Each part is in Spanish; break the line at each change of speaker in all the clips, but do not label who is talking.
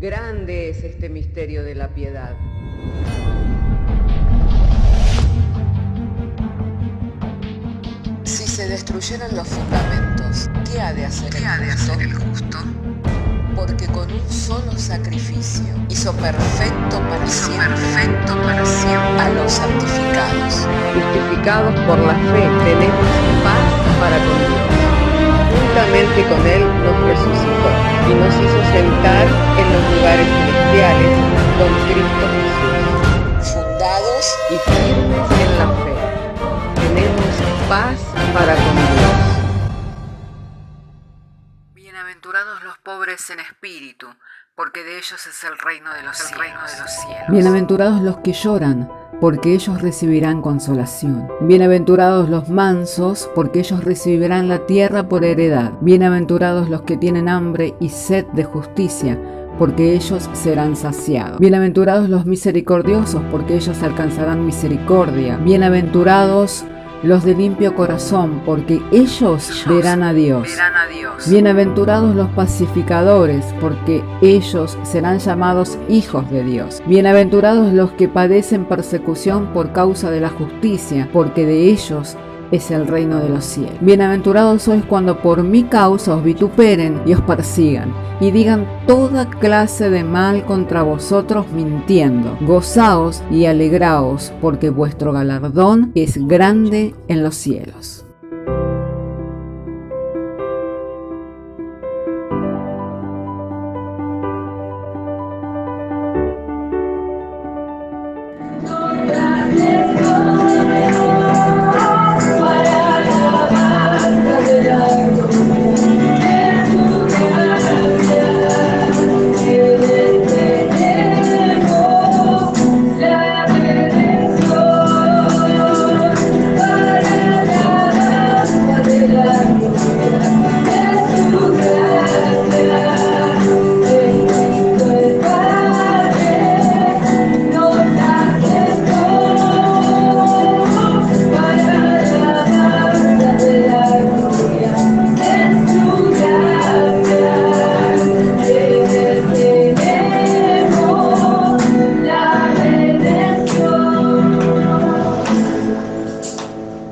Grande es este misterio de la piedad.
Si se destruyeran los fundamentos, ¿qué ha de hacer el justo? Porque con un solo sacrificio hizo perfecto para siempre a los santificados.
Justificados por la fe, tenemos paz para con Dios. Juntamente con Él nos resucitó y nos hizo sentar en los lugares celestiales con Cristo Jesús.
Fundados
Y firmes en la fe, tenemos paz para con Dios.
Bienaventurados los pobres en espíritu, porque de ellos es el reino de los cielos.
Bienaventurados los que lloran, porque ellos recibirán consolación. Bienaventurados los mansos, porque ellos recibirán la tierra por heredad. Bienaventurados los que tienen hambre y sed de justicia, porque ellos serán saciados. Bienaventurados los misericordiosos, porque ellos alcanzarán misericordia. Bienaventurados los de limpio corazón, porque ellos verán a Dios. Bienaventurados los pacificadores, porque ellos serán llamados hijos de Dios. Bienaventurados los que padecen persecución por causa de la justicia, porque de ellos es el reino de los cielos. Bienaventurados sois cuando por mi causa os vituperen y os persigan, y digan toda clase de mal contra vosotros mintiendo. Gozaos y alegraos, porque vuestro galardón es grande en los cielos.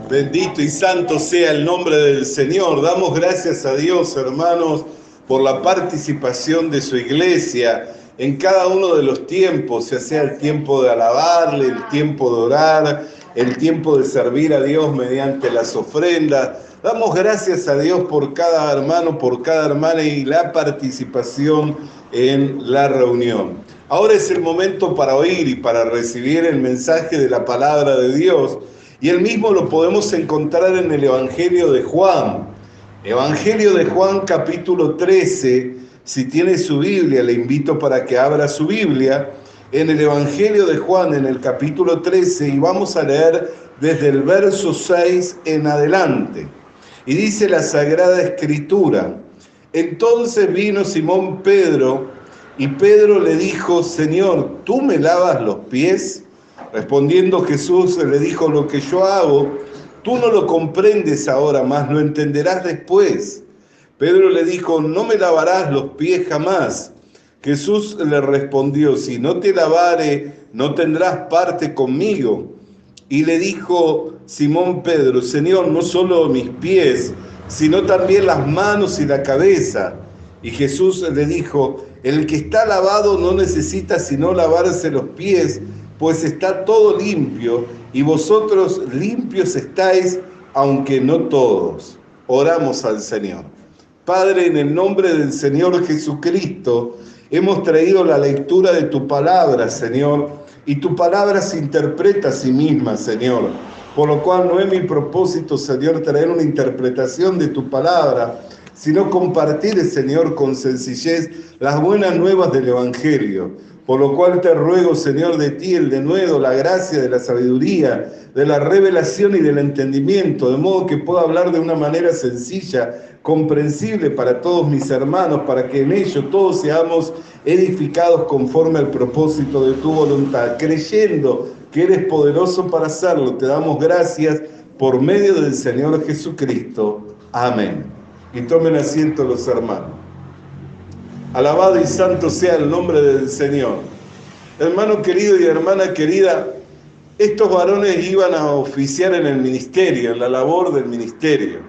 Bendito y santo sea el nombre del Señor. Damos gracias a Dios, hermanos, por la participación de su iglesia en cada uno de los tiempos, ya sea el tiempo de alabarle, el tiempo de orar, el tiempo de servir a Dios mediante las ofrendas. Damos gracias a Dios por cada hermano, por cada hermana y la participación en la reunión. Ahora es el momento para oír y para recibir el mensaje de la palabra de Dios. Y el mismo lo podemos encontrar en el Evangelio de Juan. Evangelio de Juan capítulo 13. Si tiene su Biblia, le invito para que abra su Biblia. En el Evangelio de Juan, en el capítulo 13, y vamos a leer desde el verso 6 en adelante. Y dice la Sagrada Escritura: entonces vino Simón Pedro, y Pedro le dijo: Señor, ¿tú me lavas los pies? Respondiendo Jesús le dijo: lo que yo hago, tú no lo comprendes ahora, mas lo entenderás después. Pedro le dijo: no me lavarás los pies jamás. Jesús le respondió: si no te lavare, no tendrás parte conmigo. Y le dijo Simón Pedro: Señor, no solo mis pies, sino también las manos y la cabeza. Y Jesús le dijo: el que está lavado no necesita sino lavarse los pies, pues está todo limpio, y vosotros limpios estáis, aunque no todos. Oramos al Señor. Padre, en el nombre del Señor Jesucristo, hemos traído la lectura de tu palabra, Señor, y tu palabra se interpreta a sí misma, Señor. Por lo cual no es mi propósito, Señor, traer una interpretación de tu palabra, sino compartir, Señor, con sencillez las buenas nuevas del Evangelio. Por lo cual te ruego, Señor, de ti el denuedo, la gracia de la sabiduría, de la revelación y del entendimiento, de modo que pueda hablar de una manera sencilla, comprensible para todos mis hermanos, para que en ello todos seamos edificados conforme al propósito de tu voluntad, creyendo que eres poderoso para hacerlo. Te damos gracias por medio del Señor Jesucristo. Amén. Y tomen asiento los hermanos. Alabado y santo sea el nombre del Señor. Hermano querido y hermana querida, estos varones iban a oficiar en el ministerio, en la labor del ministerio.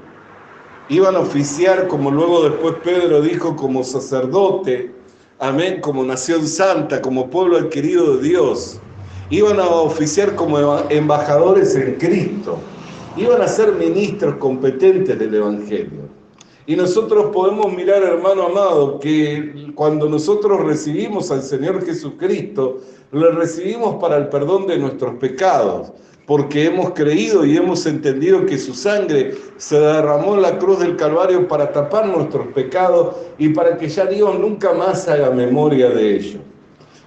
Iban a oficiar, como luego después Pedro dijo, como sacerdote, amén, como nación santa, como pueblo adquirido de Dios. Iban a oficiar como embajadores en Cristo. Iban a ser ministros competentes del Evangelio. Y nosotros podemos mirar, hermano amado, que cuando nosotros recibimos al Señor Jesucristo, lo recibimos para el perdón de nuestros pecados, porque hemos creído y hemos entendido que su sangre se derramó en la cruz del Calvario para tapar nuestros pecados y para que ya Dios nunca más haga memoria de ellos.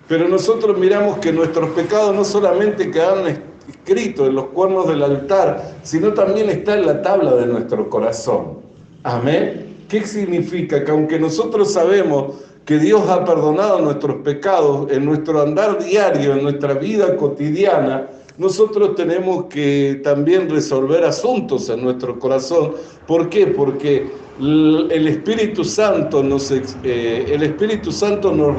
Pero nosotros miramos que nuestros pecados no solamente quedaron escritos en los cuernos del altar, sino también está en la tabla de nuestro corazón. Amén. ¿Qué significa? Que aunque nosotros sabemos que Dios ha perdonado nuestros pecados en nuestro andar diario, en nuestra vida cotidiana, nosotros tenemos que también resolver asuntos en nuestro corazón. ¿Por qué? Porque el Espíritu Santo nos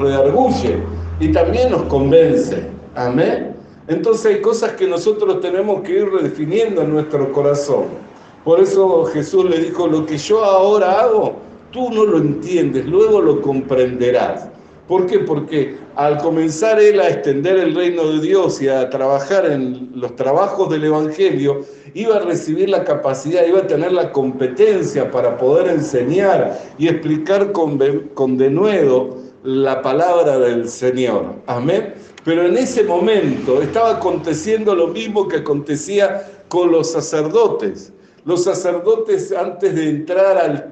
redarguye y también nos convence. Amén. Entonces hay cosas que nosotros tenemos que ir redefiniendo en nuestro corazón. Por eso Jesús le dijo, lo que yo ahora hago, tú no lo entiendes, luego lo comprenderás. ¿Por qué? Porque al comenzar él a extender el reino de Dios y a trabajar en los trabajos del Evangelio, iba a recibir la capacidad, iba a tener la competencia para poder enseñar y explicar con denuedo la palabra del Señor. Amén. Pero en ese momento estaba aconteciendo lo mismo que acontecía con los sacerdotes. Los sacerdotes antes de entrar al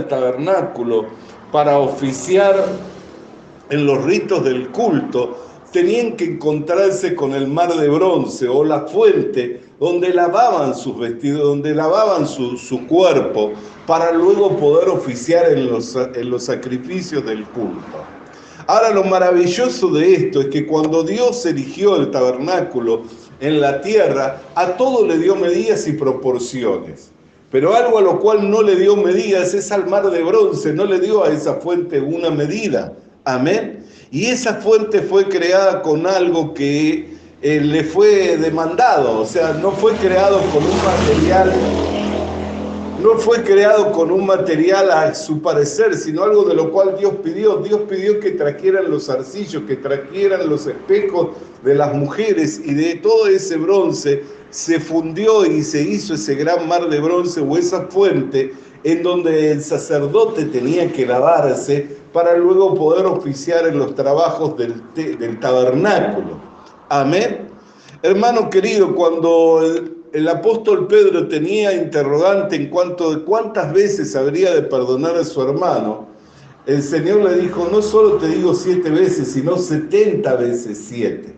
tabernáculo para oficiar en los ritos del culto, tenían que encontrarse con el mar de bronce o la fuente donde lavaban sus vestidos, donde lavaban su cuerpo, para luego poder oficiar en los sacrificios del culto. Ahora, lo maravilloso de esto es que cuando Dios erigió el tabernáculo en la tierra, a todo le dio medidas y proporciones. Pero algo a lo cual no le dio medidas es al mar de bronce, no le dio a esa fuente una medida. Amén. Y esa fuente fue creada con algo que le fue demandado, o sea, no fue creado con un material a su parecer, sino algo de lo cual Dios pidió. Dios pidió que trajeran los arcillos, que trajeran los espejos de las mujeres, y de todo ese bronce se fundió y se hizo ese gran mar de bronce o esa fuente en donde el sacerdote tenía que lavarse para luego poder oficiar en los trabajos del tabernáculo. Amén. Hermano querido, cuando el apóstol Pedro tenía interrogante en cuanto de cuántas veces habría de perdonar a su hermano, el Señor le dijo, no solo te digo 7 veces, sino 70 veces 7.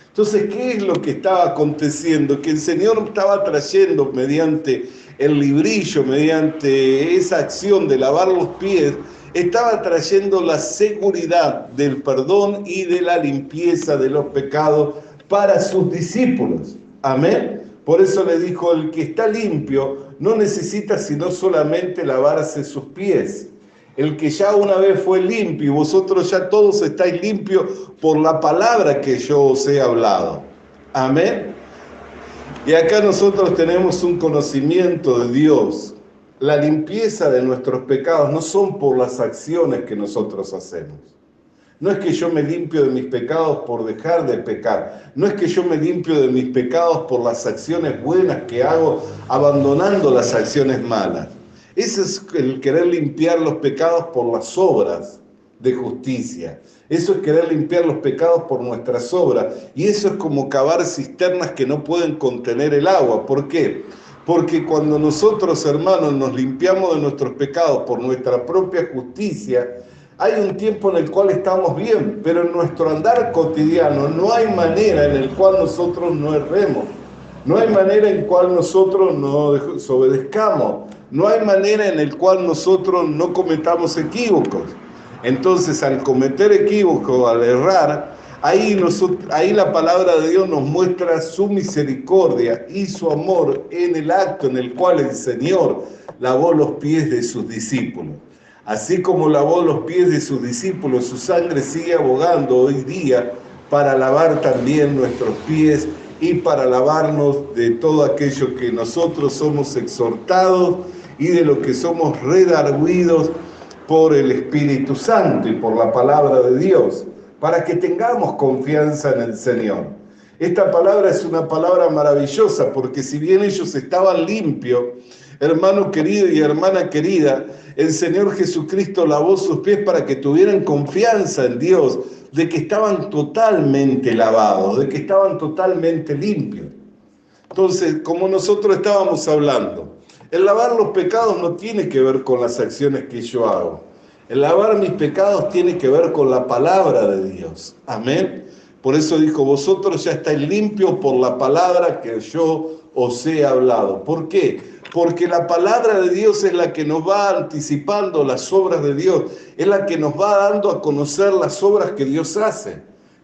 Entonces, ¿qué es lo que estaba aconteciendo? Que el Señor estaba trayendo mediante el librillo, mediante esa acción de lavar los pies, estaba trayendo la seguridad del perdón y de la limpieza de los pecados para sus discípulos. Amén. Por eso le dijo, el que está limpio no necesita sino solamente lavarse sus pies. El que ya una vez fue limpio, y vosotros ya todos estáis limpios por la palabra que yo os he hablado. Amén. Y acá nosotros tenemos un conocimiento de Dios. La limpieza de nuestros pecados no son por las acciones que nosotros hacemos. No es que yo me limpio de mis pecados por dejar de pecar. No es que yo me limpio de mis pecados por las acciones buenas que hago, abandonando las acciones malas. Ese es el querer limpiar los pecados por las obras de justicia. Eso es querer limpiar los pecados por nuestras obras. Y eso es como cavar cisternas que no pueden contener el agua. ¿Por qué? Porque cuando nosotros, hermanos, nos limpiamos de nuestros pecados por nuestra propia justicia, hay un tiempo en el cual estamos bien, pero en nuestro andar cotidiano no hay manera en el cual nosotros no erremos. No hay manera en cual nosotros no desobedezcamos. No hay manera en el cual nosotros no cometamos equívocos. Entonces, al cometer equívocos, al errar, ahí la palabra de Dios nos muestra su misericordia y su amor en el acto en el cual el Señor lavó los pies de sus discípulos. Así como lavó los pies de sus discípulos, su sangre sigue abogando hoy día para lavar también nuestros pies y para lavarnos de todo aquello que nosotros somos exhortados y de lo que somos redarguidos por el Espíritu Santo y por la palabra de Dios, para que tengamos confianza en el Señor. Esta palabra es una palabra maravillosa, porque si bien ellos estaban limpios, hermano querido y hermana querida, el Señor Jesucristo lavó sus pies para que tuvieran confianza en Dios, de que estaban totalmente lavados, de que estaban totalmente limpios. Entonces, como nosotros estábamos hablando, el lavar los pecados no tiene que ver con las acciones que yo hago. El lavar mis pecados tiene que ver con la palabra de Dios. Amén. Por eso dijo, vosotros ya estáis limpios por la palabra que yo os he hablado. ¿Por qué? Porque la palabra de Dios es la que nos va anticipando las obras de Dios, es la que nos va dando a conocer las obras que Dios hace.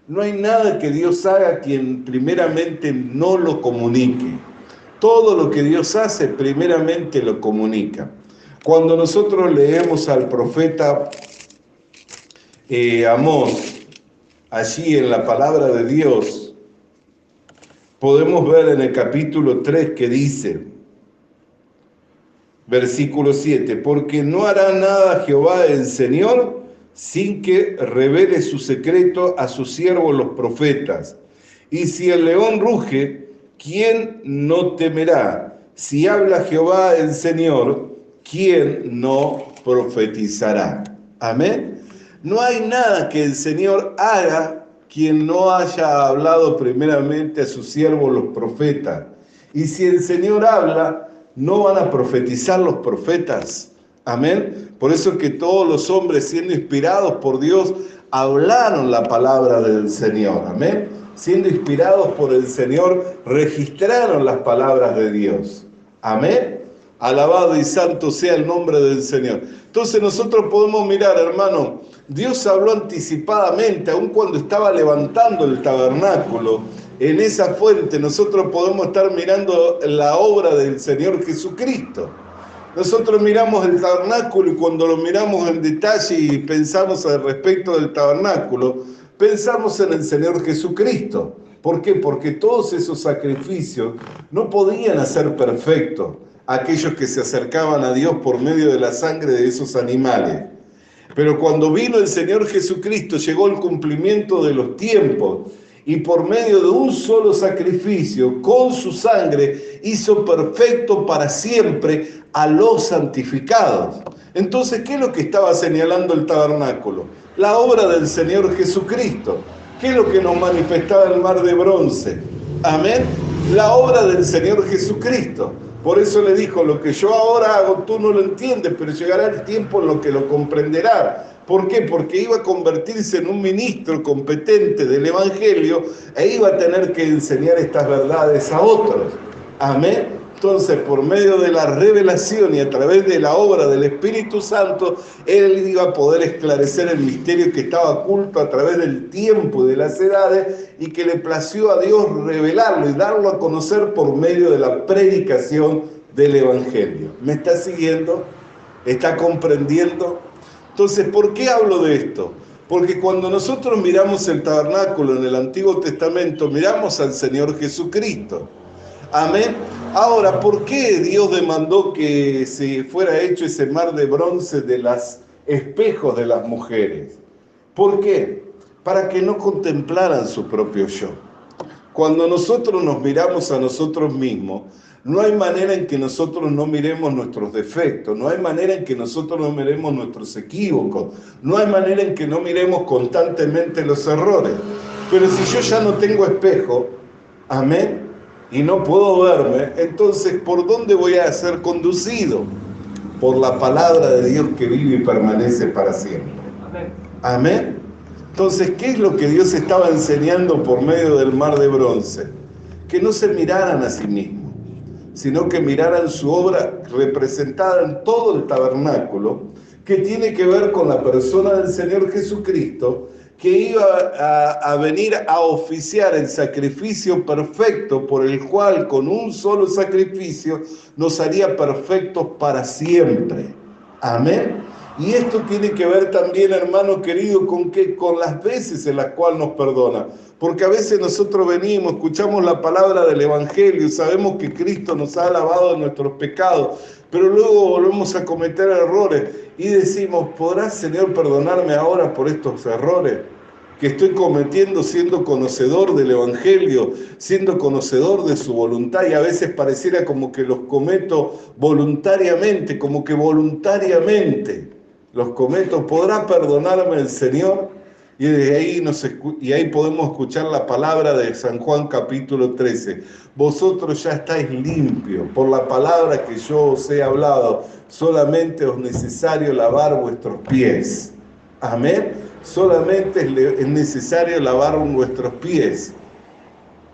No hay nada que Dios haga quien primeramente no lo comunique. Todo lo que Dios hace primeramente lo comunica. Cuando nosotros leemos al profeta Amós, allí en la palabra de Dios, podemos ver en el capítulo 3 que dice, versículo 7, porque no hará nada Jehová el Señor sin que revele su secreto a sus siervos los profetas. Y si el león ruge, ¿quién no temerá? Si habla Jehová el Señor, ¿quién no profetizará? Amén. No hay nada que el Señor haga quien no haya hablado primeramente a sus siervos los profetas. Y si el Señor habla, no van a profetizar los profetas. Amén. Por eso es que todos los hombres, siendo inspirados por Dios, hablaron la palabra del Señor. Amén. Siendo inspirados por el Señor, registraron las palabras de Dios. Amén. Alabado y santo sea el nombre del Señor. Entonces nosotros podemos mirar, hermano, Dios habló anticipadamente, aun cuando estaba levantando el tabernáculo. En esa fuente nosotros podemos estar mirando la obra del Señor Jesucristo. Nosotros miramos el tabernáculo y cuando lo miramos en detalle y pensamos al respecto del tabernáculo, pensamos en el Señor Jesucristo. ¿Por qué? Porque todos esos sacrificios no podían hacer perfectos aquellos que se acercaban a Dios por medio de la sangre de esos animales. Pero cuando vino el Señor Jesucristo, llegó el cumplimiento de los tiempos y por medio de un solo sacrificio, con su sangre, hizo perfecto para siempre a los santificados. Entonces, ¿qué es lo que estaba señalando el tabernáculo? La obra del Señor Jesucristo. ¿Qué es lo que nos manifestaba el mar de bronce? Amén. La obra del Señor Jesucristo. Por eso le dijo, lo que yo ahora hago tú no lo entiendes, pero llegará el tiempo en lo que lo comprenderás. ¿Por qué? Porque iba a convertirse en un ministro competente del Evangelio e iba a tener que enseñar estas verdades a otros. Amén. Entonces, por medio de la revelación y a través de la obra del Espíritu Santo, él iba a poder esclarecer el misterio que estaba oculto a través del tiempo y de las edades y que le plació a Dios revelarlo y darlo a conocer por medio de la predicación del Evangelio. ¿Me está siguiendo? ¿Está comprendiendo? Entonces, ¿por qué hablo de esto? Porque cuando nosotros miramos el tabernáculo en el Antiguo Testamento, miramos al Señor Jesucristo. Amén. Ahora, ¿por qué Dios demandó que se fuera hecho ese mar de bronce de los espejos de las mujeres? ¿Por qué? Para que no contemplaran su propio yo. Cuando nosotros nos miramos a nosotros mismos, no hay manera en que nosotros no miremos nuestros defectos, no hay manera en que nosotros no miremos nuestros equívocos, no hay manera en que no miremos constantemente los errores. Pero si yo ya no tengo espejo, amén, y no puedo verme, entonces ¿por dónde voy a ser conducido? Por la palabra de Dios que vive y permanece para siempre. Amén. Amén. Entonces, ¿qué es lo que Dios estaba enseñando por medio del mar de bronce? Que no se miraran a sí mismos, sino que miraran su obra representada en todo el tabernáculo, que tiene que ver con la persona del Señor Jesucristo, que iba a venir a oficiar el sacrificio perfecto por el cual con un solo sacrificio nos haría perfectos para siempre. Amén. Y esto tiene que ver también, hermano querido, con las veces en las cuales nos perdona. Porque a veces nosotros venimos, escuchamos la palabra del Evangelio, sabemos que Cristo nos ha lavado de nuestros pecados, pero luego volvemos a cometer errores y decimos, ¿podrás, Señor, perdonarme ahora por estos errores que estoy cometiendo siendo conocedor del Evangelio, siendo conocedor de su voluntad? Y a veces pareciera como que los cometo voluntariamente, como que voluntariamente los cometo. ¿Podrá perdonarme el Señor? Y de ahí podemos escuchar la palabra de San Juan capítulo 13. Vosotros ya estáis limpios por la palabra que yo os he hablado. Solamente es necesario lavar vuestros pies. Amén. Solamente es necesario lavar vuestros pies.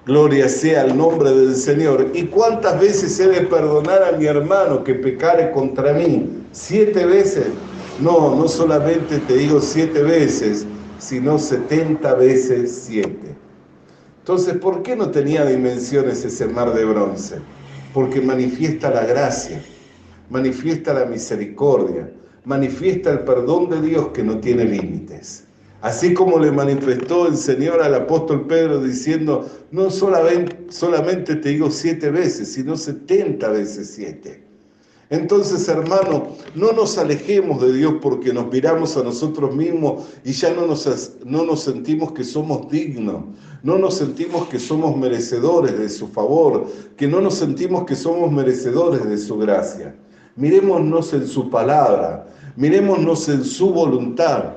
Gloria sea al nombre del Señor. ¿Y cuántas veces he de perdonar a mi hermano que pecare contra mí? 7 veces. No solamente te digo 7 veces, sino 70 veces 7. Entonces, ¿por qué no tenía dimensiones ese mar de bronce? Porque manifiesta la gracia, manifiesta la misericordia, manifiesta el perdón de Dios que no tiene límites. Así como le manifestó el Señor al apóstol Pedro diciendo, no solamente te digo 7 veces, sino 70 veces 7. Entonces, hermano, no nos alejemos de Dios porque nos miramos a nosotros mismos y ya no nos sentimos que somos dignos, no nos sentimos que somos merecedores de su favor, que no nos sentimos que somos merecedores de su gracia. Mirémonos en su palabra, mirémonos en su voluntad,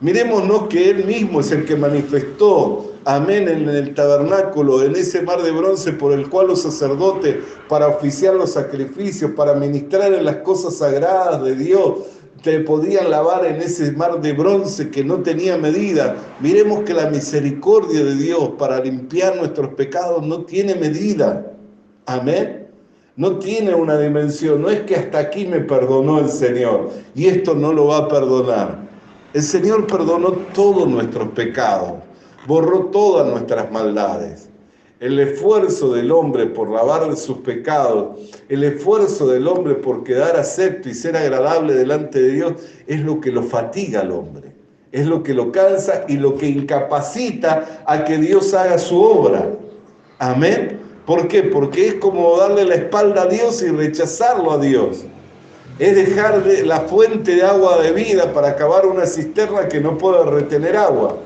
mirémonos que Él mismo es el que manifestó, amén, en el tabernáculo, en ese mar de bronce por el cual los sacerdotes, para oficiar los sacrificios, para ministrar en las cosas sagradas de Dios, te podían lavar en ese mar de bronce que no tenía medida. Miremos que la misericordia de Dios para limpiar nuestros pecados no tiene medida. Amén. No tiene una dimensión. No es que hasta aquí me perdonó el Señor y esto no lo va a perdonar. El Señor perdonó todos nuestros pecados, borró todas nuestras maldades. El esfuerzo del hombre por lavar sus pecados, el esfuerzo del hombre por quedar acepto y ser agradable delante de Dios, es lo que lo fatiga al hombre, es lo que lo cansa y lo que incapacita a que Dios haga su obra. Amén. ¿Por qué? Porque es como darle la espalda a Dios y rechazarlo a Dios. Es dejar la fuente de agua de vida para cavar una cisterna que no puede retener agua.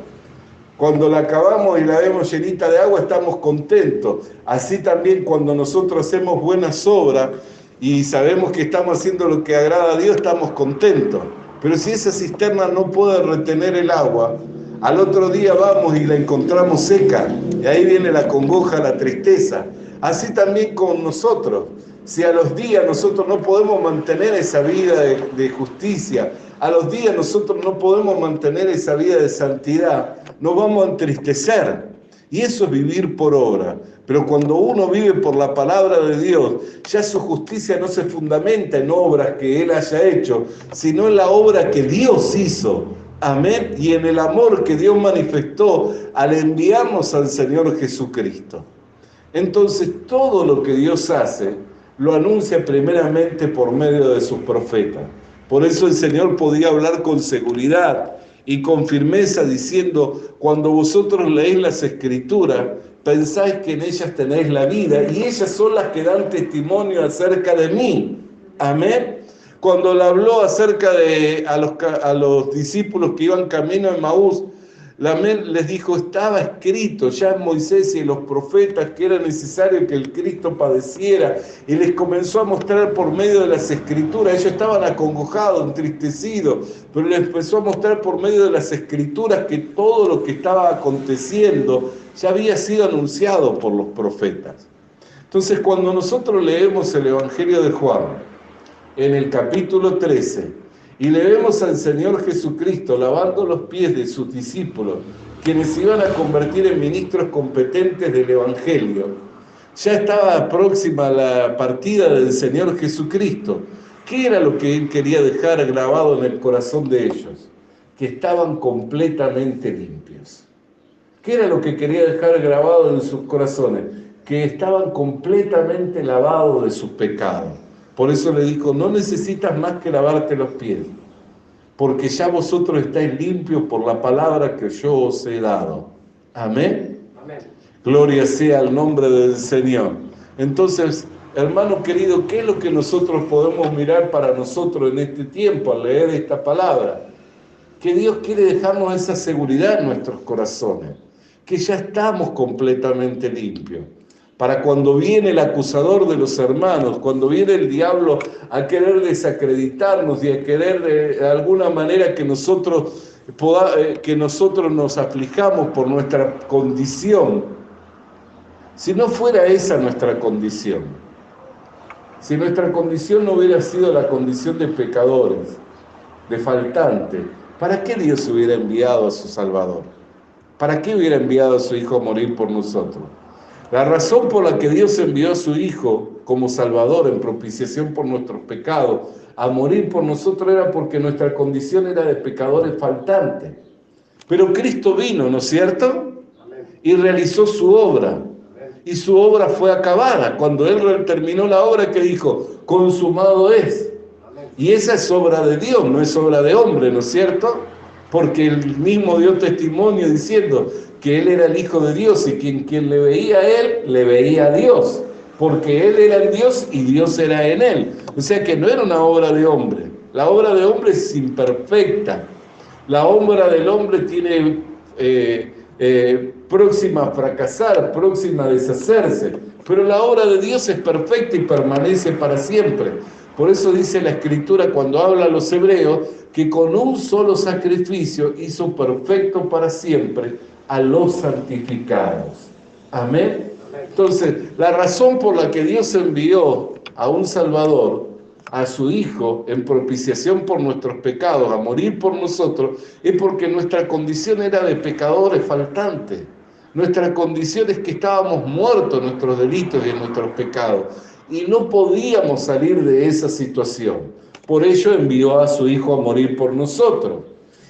Cuando la cavamos y la vemos llenita de agua, estamos contentos. Así también cuando nosotros hacemos buenas obras y sabemos que estamos haciendo lo que agrada a Dios, estamos contentos. Pero si esa cisterna no puede retener el agua, al otro día vamos y la encontramos seca. Y ahí viene la congoja, la tristeza. Así también con nosotros. Si a los días nosotros no podemos mantener esa vida de justicia, a los días nosotros no podemos mantener esa vida de santidad, nos vamos a entristecer. Y eso es vivir por obra. Pero cuando uno vive por la palabra de Dios, ya su justicia no se fundamenta en obras que Él haya hecho, sino en la obra que Dios hizo. Amén. Y en el amor que Dios manifestó al enviarnos al Señor Jesucristo. Entonces, todo lo que Dios hace, lo anuncia primeramente por medio de sus profetas. Por eso el Señor podía hablar con seguridad y con firmeza diciendo, cuando vosotros leéis las Escrituras, pensáis que en ellas tenéis la vida y ellas son las que dan testimonio acerca de mí. Amén. Cuando le habló acerca de a los discípulos que iban camino a Emaús, les dijo, estaba escrito ya en Moisés y en los profetas que era necesario que el Cristo padeciera, y les comenzó a mostrar por medio de las Escrituras. Ellos estaban acongojados, entristecidos, pero les empezó a mostrar por medio de las Escrituras que todo lo que estaba aconteciendo ya había sido anunciado por los profetas. Entonces, cuando nosotros leemos el Evangelio de Juan, en el capítulo 13, y le vemos al Señor Jesucristo lavando los pies de sus discípulos, quienes iban a convertir en ministros competentes del Evangelio, ya estaba próxima la partida del Señor Jesucristo. ¿Qué era lo que Él quería dejar grabado en el corazón de ellos? Que estaban completamente limpios. ¿Qué era lo que quería dejar grabado en sus corazones? Que estaban completamente lavados de sus pecados. Por eso le dijo, no necesitas más que lavarte los pies. porque ya vosotros estáis limpios por la palabra que yo os he dado. Amén.
Amén.
Gloria sea al nombre del Señor. Entonces, hermano querido, ¿qué es lo que nosotros podemos mirar para nosotros en este tiempo al leer esta palabra? Que Dios quiere dejarnos esa seguridad en nuestros corazones, que ya estamos completamente limpios. Para cuando viene el acusador de los hermanos, cuando viene el diablo a querer desacreditarnos y a querer de alguna manera que nosotros nos aflijamos por nuestra condición, si no fuera esa nuestra condición, si nuestra condición no hubiera sido la condición de pecadores, de faltantes, ¿para qué Dios hubiera enviado a su Salvador? ¿Para qué hubiera enviado a su Hijo a morir por nosotros? La razón por la que Dios envió a su Hijo como Salvador en propiciación por nuestros pecados, a morir por nosotros, era porque nuestra condición era de pecadores faltantes. Pero Cristo vino, ¿no es cierto? Y realizó su obra. Y su obra fue acabada. Cuando Él terminó la obra, ¿qué dijo? Consumado es. Y esa es obra de Dios, no es obra de hombre, ¿no es cierto? Porque Él mismo dio testimonio diciendo que Él era el Hijo de Dios y quien le veía a Él, le veía a Dios. Porque Él era en Dios y Dios era en Él. O sea que no era una obra de hombre. La obra de hombre es imperfecta. La obra del hombre tiene próxima a fracasar, próxima a deshacerse. Pero la obra de Dios es perfecta y permanece para siempre. Por eso dice la Escritura cuando habla a los hebreos que con un solo sacrificio hizo perfecto para siempre a los santificados. Amén. Entonces, la razón por la que Dios envió a un Salvador, a su Hijo, en propiciación por nuestros pecados, a morir por nosotros, es porque nuestra condición era de pecadores faltantes. Nuestra condición es que estábamos muertos en nuestros delitos y en nuestros pecados. Y no podíamos salir de esa situación. Por ello envió a su Hijo a morir por nosotros.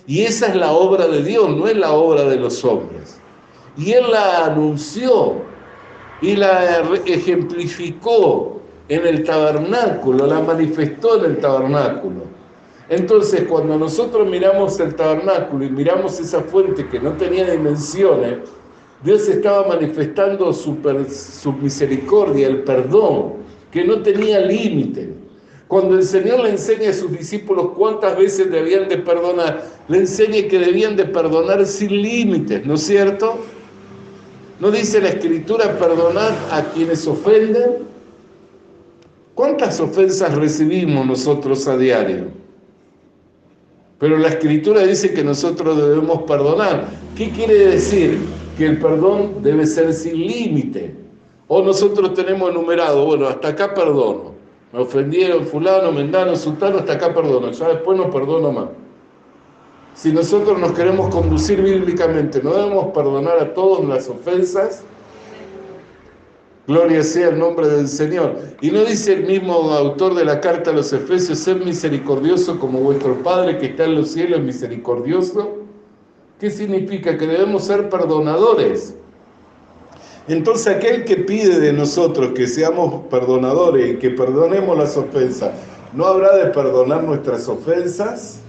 Y esa es la obra de Dios, no es la obra de los hombres. Y Él la anunció y la ejemplificó en el tabernáculo, la manifestó en el tabernáculo. Entonces, cuando nosotros miramos el tabernáculo y miramos esa fuente que no tenía dimensiones, Dios estaba manifestando su misericordia, el perdón, que no tenía límite. Cuando el Señor le enseña a sus discípulos cuántas veces debían de perdonar, le enseña que debían de perdonar sin límites, ¿no es cierto? ¿No dice la Escritura perdonar a quienes ofenden? ¿Cuántas ofensas recibimos nosotros a diario? Pero la Escritura dice que nosotros debemos perdonar. ¿Qué quiere decir? Que el perdón debe ser sin límite. O nosotros tenemos enumerado, bueno, hasta acá perdono. Me ofendieron fulano, mendano, sultano, hasta acá perdono. Ya después no perdono más. Si nosotros nos queremos conducir bíblicamente, ¿no debemos perdonar a todos las ofensas? Gloria sea el nombre del Señor. Y no dice el mismo autor de la carta a los Efesios, sed misericordioso como vuestro Padre que está en los cielos misericordioso. ¿Qué significa? Que debemos ser perdonadores. Entonces aquel que pide de nosotros que seamos perdonadores y que perdonemos las ofensas, ¿no habrá de perdonar nuestras ofensas?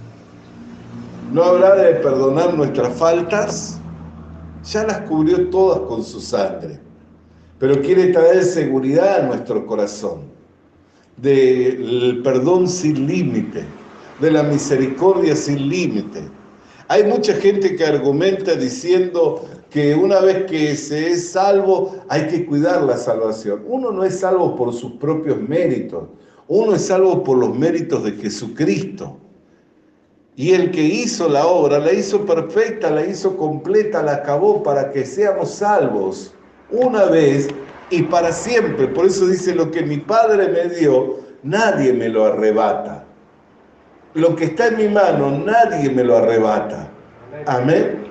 ¿No habrá de perdonar nuestras faltas? Ya las cubrió todas con su sangre. Pero quiere traer seguridad a nuestro corazón, del perdón sin límite, de la misericordia sin límite. Hay mucha gente que argumenta diciendo que una vez que se es salvo hay que cuidar la salvación. Uno no es salvo por sus propios méritos, uno es salvo por los méritos de Jesucristo. Y el que hizo la obra, la hizo perfecta, la hizo completa, la acabó para que seamos salvos una vez y para siempre. Por eso dice, lo que mi Padre me dio, nadie me lo arrebata. Lo que está en mi mano, nadie me lo arrebata. Amén.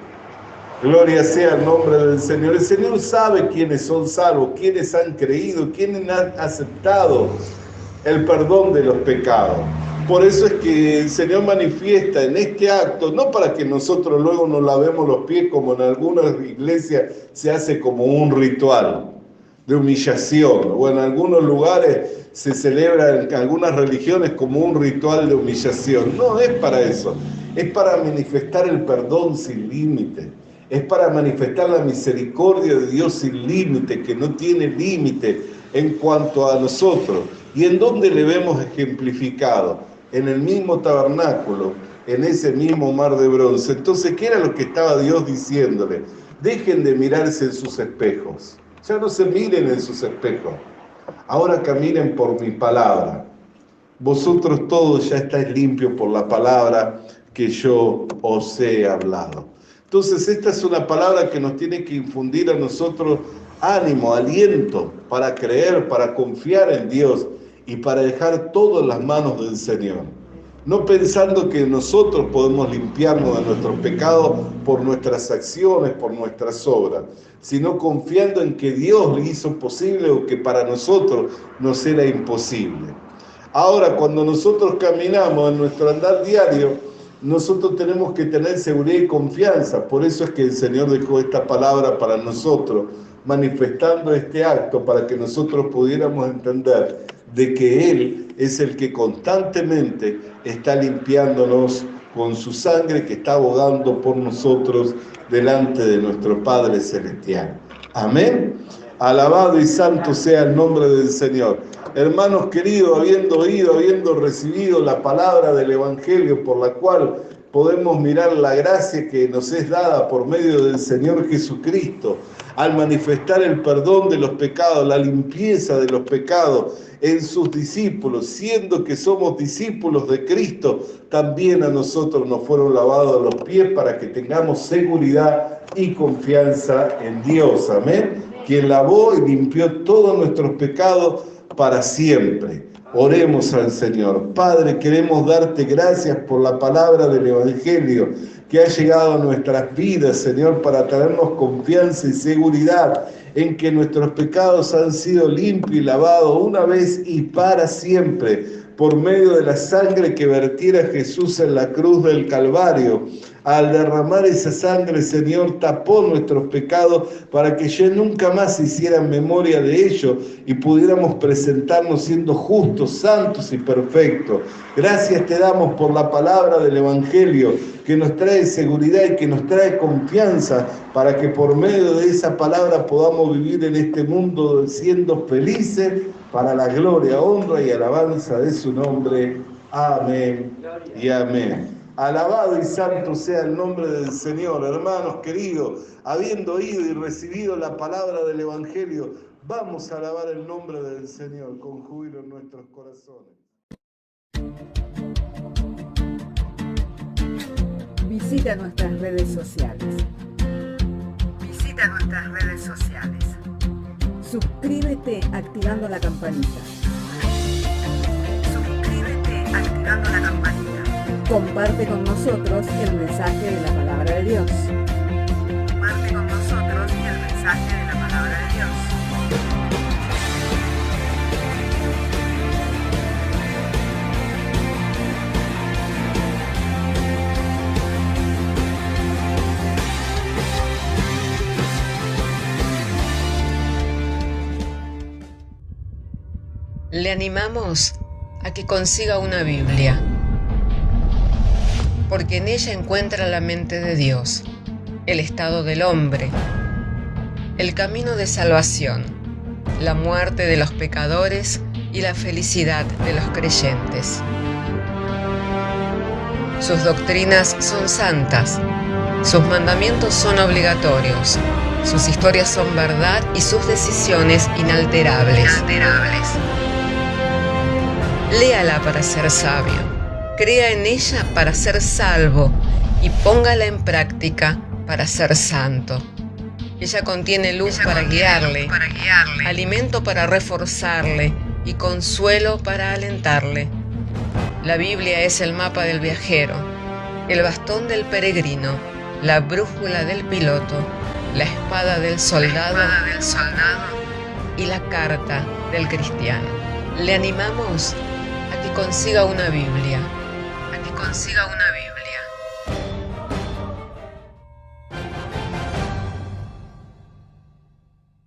Gloria sea el nombre del Señor. El Señor sabe quiénes son salvos, quiénes han creído, quiénes han aceptado el perdón de los pecados. Por eso es que el Señor manifiesta en este acto, no para que nosotros luego nos lavemos los pies como en algunas iglesias se hace como un ritual. de humillación, o en algunos lugares se celebra en algunas religiones como un ritual de humillación. No es para eso, es para manifestar el perdón sin límite, es para manifestar la misericordia de Dios sin límite, que no tiene límite en cuanto a nosotros. ¿Y en dónde le vemos ejemplificado? En el mismo tabernáculo, en ese mismo mar de bronce. Entonces, ¿qué era lo que estaba Dios diciéndole? Dejen de mirarse en sus espejos. Ya no se miren en sus espejos. Ahora caminen por mi palabra. Vosotros todos ya estáis limpios por la palabra que yo os he hablado. Entonces, esta es una palabra que nos tiene que infundir a nosotros ánimo, aliento para creer, para confiar en Dios y para dejar todo en las manos del Señor. No pensando que nosotros podemos limpiarnos de nuestros pecados por nuestras acciones, por nuestras obras, sino confiando en que Dios lo hizo posible o que para nosotros nos era imposible. Ahora, cuando nosotros caminamos en nuestro andar diario, nosotros tenemos que tener seguridad y confianza. Por eso es que el Señor dejó esta palabra para nosotros, manifestando este acto para que nosotros pudiéramos entender de que Él es el que constantemente está limpiándonos con su sangre, que está abogando por nosotros delante de nuestro Padre Celestial. Amén. Alabado y santo sea el nombre del Señor. Hermanos queridos, habiendo oído, habiendo recibido la palabra del Evangelio por la cual podemos mirar la gracia que nos es dada por medio del Señor Jesucristo, al manifestar el perdón de los pecados, la limpieza de los pecados en sus discípulos, siendo que somos discípulos de Cristo, también a nosotros nos fueron lavados los pies para que tengamos seguridad y confianza en Dios. Amén. Quien lavó y limpió todos nuestros pecados para siempre. Oremos al Señor. Padre, queremos darte gracias por la palabra del Evangelio que ha llegado a nuestras vidas, Señor, para traernos confianza y seguridad en que nuestros pecados han sido limpios y lavados una vez y para siempre por medio de la sangre que vertiera Jesús en la cruz del Calvario. Al derramar esa sangre, Señor, tapó nuestros pecados para que ya nunca más hicieran memoria de ello y pudiéramos presentarnos siendo justos, santos y perfectos. Gracias te damos por la palabra del Evangelio que nos trae seguridad y que nos trae confianza para que por medio de esa palabra podamos vivir en este mundo siendo felices para la gloria, honra y alabanza de su nombre. Amén y amén. Alabado y santo sea el nombre del Señor. Hermanos queridos, habiendo oído y recibido la palabra del Evangelio, vamos a alabar el nombre del Señor con júbilo en nuestros corazones.
Visita nuestras redes sociales.
Visita nuestras redes sociales.
Suscríbete activando la campanita.
Suscríbete activando la campanita.
Comparte con nosotros el mensaje de la palabra de Dios.
Comparte con nosotros el mensaje de la palabra de Dios.
Le animamos a que consiga una Biblia, porque en ella encuentra la mente de Dios, el estado del hombre, el camino de salvación, la muerte de los pecadores y la felicidad de los creyentes. Sus doctrinas son santas, sus mandamientos son obligatorios, sus historias son verdad y sus decisiones inalterables. Léala para ser sabio, crea en ella para ser salvo y póngala en práctica para ser santo. Ella contiene luz para guiarle, alimento para reforzarle y consuelo para alentarle. La Biblia es el mapa del viajero, el bastón del peregrino, la brújula del piloto, la espada del soldado y la carta del cristiano. Le animamos a que consiga una Biblia.